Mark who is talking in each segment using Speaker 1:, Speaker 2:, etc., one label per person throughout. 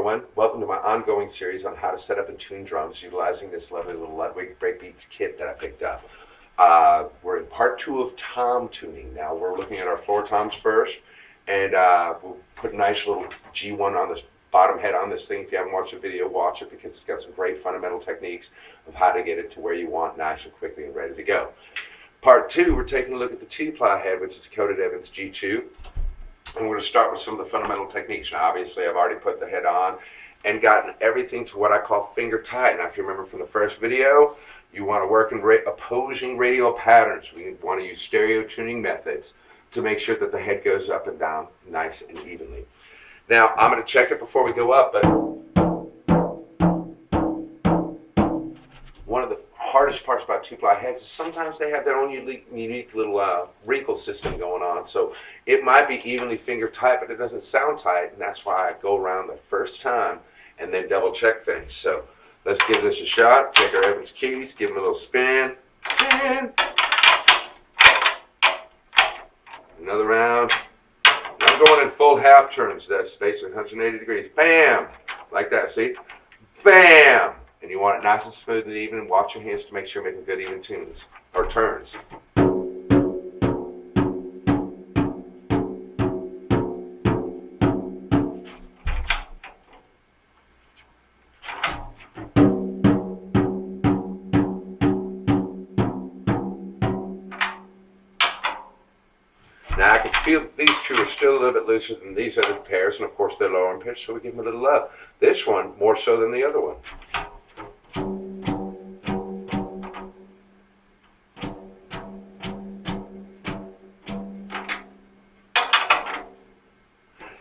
Speaker 1: everyone. Welcome to my ongoing series on how to set up and tune drums utilizing this lovely little Ludwig Breakbeats kit that I picked up. We're in part 2 of tom tuning. Now we're looking at our floor toms first, and we'll put a nice little G1 on the bottom head on this thing. If you haven't watched the video, watch it because it's got some great fundamental techniques of how to get it to where you want nice and quickly and ready to go. Part 2, we're taking a look at the 2-ply head, which is a coated Evans G2. And we're going to start with some of the fundamental techniques. Now, obviously, I've already put the head on and gotten everything to what I call finger tight. Now, if you remember from the first video, you want to work in opposing radial patterns. We want to use stereo tuning methods to make sure that the head goes up and down nice and evenly. Now, I'm going to check it before we go up, but one of the hardest parts about 2-ply heads is sometimes they have their own unique little wrinkle system going on. So it might be evenly finger tight, but it doesn't sound tight, and that's why I go around the first time and then double check things. So let's give this a shot. Take our Evans keys, give them a little spin. Spin. Another round. I'm going in full half turns. That's basically 180 degrees. Bam! Like that, see? Bam! And you want it nice and smooth and even, and watch your hands to make sure you're making good even tunes, or turns. Now I can feel that these two are still a little bit looser than these other pairs, and of course they're lower in pitch, so we give them a little love. This one more so than the other one.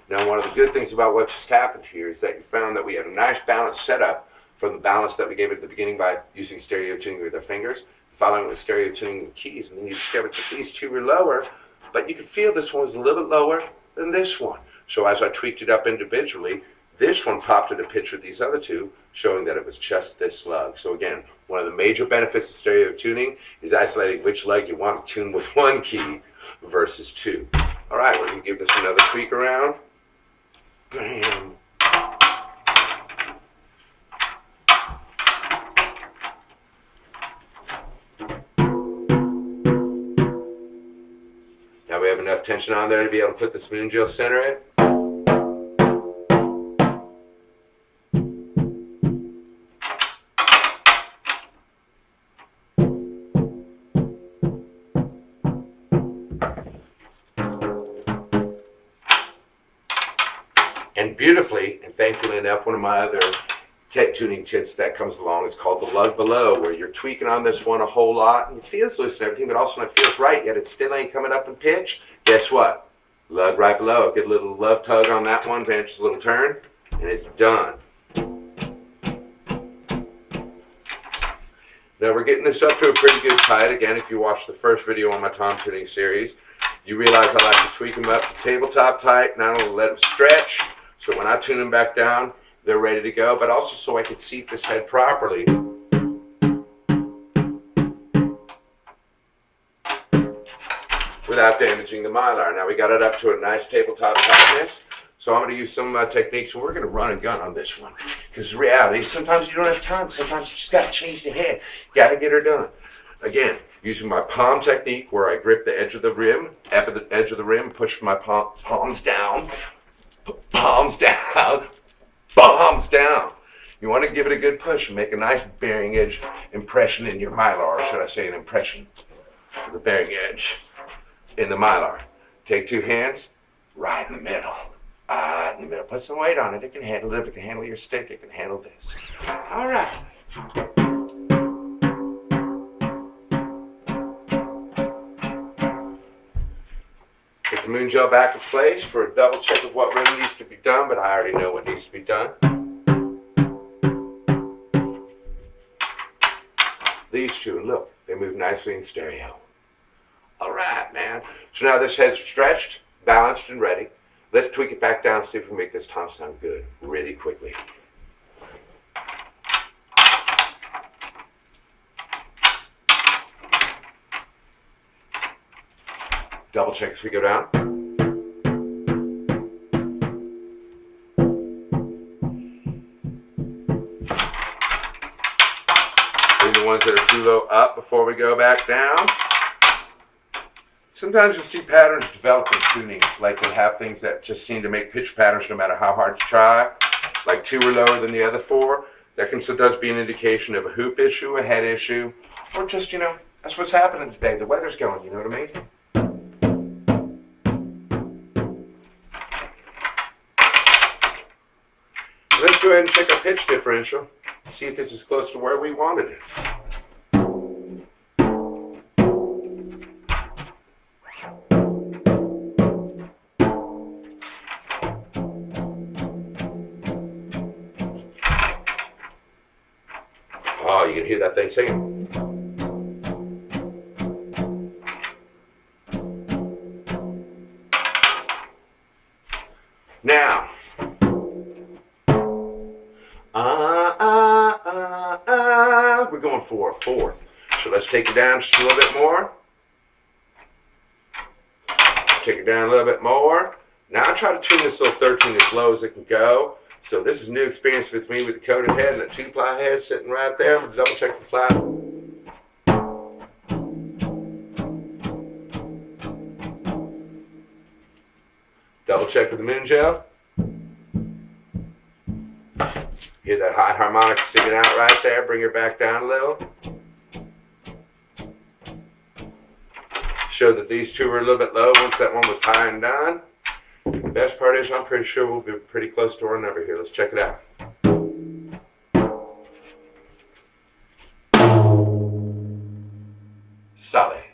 Speaker 1: Now, one of the good things about what just happened here is that you found that we had a nice balance setup from the balance that we gave at the beginning by using stereo tuning with our fingers, following with stereo tuning with keys, and then you discovered that these two were lower, but you could feel this one was a little bit lower than this one. So as I tweaked it up individually, this one popped into pitch with these other two, showing that it was just this slug. So again, one of the major benefits of stereo tuning is isolating which leg you want to tune with one key versus two. All right, we're going to give this another tweak around. Bam. Now we have enough tension on there to be able to put the spoon gel center in. And beautifully, and thankfully enough, one of my other tuning tips that comes along is called the lug below, where you're tweaking on this one a whole lot, and it feels loose and everything, but also it feels right, yet it still ain't coming up in pitch. Guess what? Lug right below. Get a little love tug on that one, just a little turn, and it's done. Now we're getting this up to a pretty good tight. Again, if you watched the first video on my tom tuning series, you realize I like to tweak them up to tabletop tight, not only let them stretch, so when I tune them back down, they're ready to go, but also so I can seat this head properly. Without damaging the mylar. Now we got it up to a nice tabletop tightness, so I'm going to use some techniques, and we're going to run and gun on this one. Because the reality is sometimes you don't have time, sometimes you just got to change the head. You got to get her done. Again, using my palm technique where I grip the edge of the rim, push my palms down, palms down, palms down. You want to give it a good push and make a nice bearing edge impression in your mylar, or should I say an impression of the bearing edge in the mylar. Take two hands, right in the middle. In the middle. Put some weight on it. It can handle it. If it can handle your stick, it can handle this. All right. Get the moon gel back in place for a double check of what really needs to be done, but I already know what needs to be done. These two, look, they move nicely in stereo. All right, man. So now this head's stretched, balanced, and ready. Let's tweak it back down and see if we can make this tom sound good really quickly. Double check as we go down. ones that are too low up before we go back down. Sometimes you'll see patterns develop in tuning, like you'll have things that just seem to make pitch patterns no matter how hard you try, like 2 are lower than the other 4. That can sometimes be an indication of a hoop issue, a head issue, or just, you know, that's what's happening today. The weather's going, you know what I mean? Let's go ahead and check our pitch differential, see if this is close to where we wanted it. Oh, you can hear that thing singing. Now, we're going for a 4th. So let's take it down just a little bit more. Take it down a little bit more. Now I try to tune this little 13 as low as it can go. So this is a new experience with me with the coated head and the 2-ply head sitting right there. I'm going to double check the flat. Double check with the moon gel. Hear that high harmonic singing out right there. Bring her back down a little. Show that these 2 were a little bit low once that one was high and done. The best part is I'm pretty sure we'll be pretty close to our number here. Let's check it out. Solid.